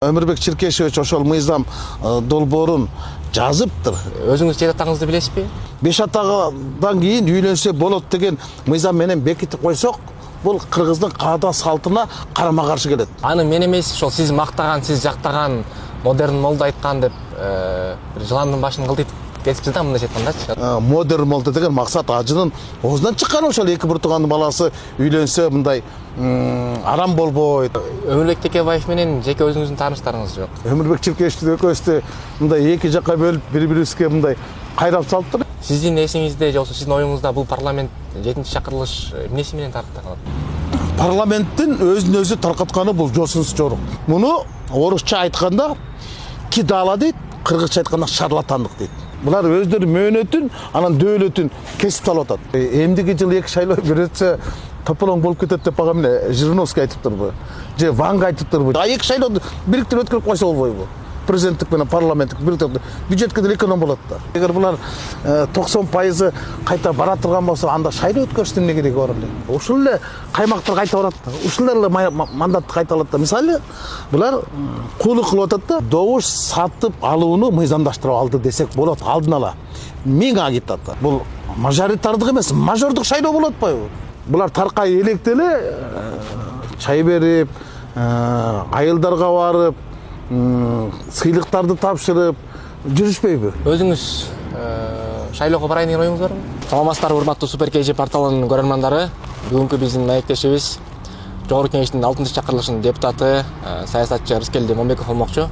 Өмүрбек Черкешевич ошол мыйзам долбоорун жазыптыр. Өзүңүз жер атаңызды билесизби? 5 атадан кийин үйлөнсө болот деген мыйзам менен бекитип койсок, бул кыргыздын каада салтына карама каршы келет. Аны мен эмес, ошол сиз мактаган, сиз жактаган модерн молда айткан деп бир жыландын башын кылтыйтып кетипчи да, мындайча айткандачы. Модерн молда деген максат ажынын оозунан чыккан, ошол эки бир туугандын баласы үйлөнсө мындай арам болбойт. Өмүрбек Текебаев менен жеке өзүңүздүн тааныштарыңыз жок? Өмүрбек Черкешевич экөөбүздү мындай эки жакка бөлүп бири-бирибизге мындай кайрап салыптыр. Сиздин эсиңизде же болбосо сиздин оюңузда бул парламент 7-чи чакырылыш эмнеси менен таркатылат? Парламенттин өзүн өзү таркатканы бул жосунсуз жорук. Муну орусча айтканда кидала дейт, кыргызча айтканда шарлатандык дейт. Булар өздөрү мөөнөтүн, анан дөөлөтүн кесип алып атат. Эмдиги жылы эки шайлоо берилсе тополоң болуп кетет деп багам эле Жириновский айтыптырбы? Же Ванга айтыптырбы? А эки шайлоону бириктирип өткөрүп койсо болбойбу? Президенттик менен парламенттик бириктирип бюджетке деле эконом болот да. Эгер булар 90% кайта бара турган болсо, анда шайлоо өткөрүштүн эмне кереги бар эле? Ушул эле каймактар кайта барат да. Ушул эле мандатты кайта алат да. Мисалы, булар куулук кылып атат да. Добуш сатып алууну мыйзамдаштырып алды десек болот, алдын ала. 1000 агитат. Бул мажоритардык эмес, мажордук шайлоо болуп атпайбы? Булар таркай электеле чай берип, айылдарга барып, сыйлыктарды тапшырып жүрүшпөйбү? Өзүңүз шайлоого барайын деген оюңуз барбы? Саламатсыздарбы, урматтуу Супер КЖ порталынын көрөрмандары. Бүгүнкү биздин маектешибиз Жогорку Кеңештин 6-чакырылышынын депутаты, саясатчы Рыскелди Момбеков болмокчу.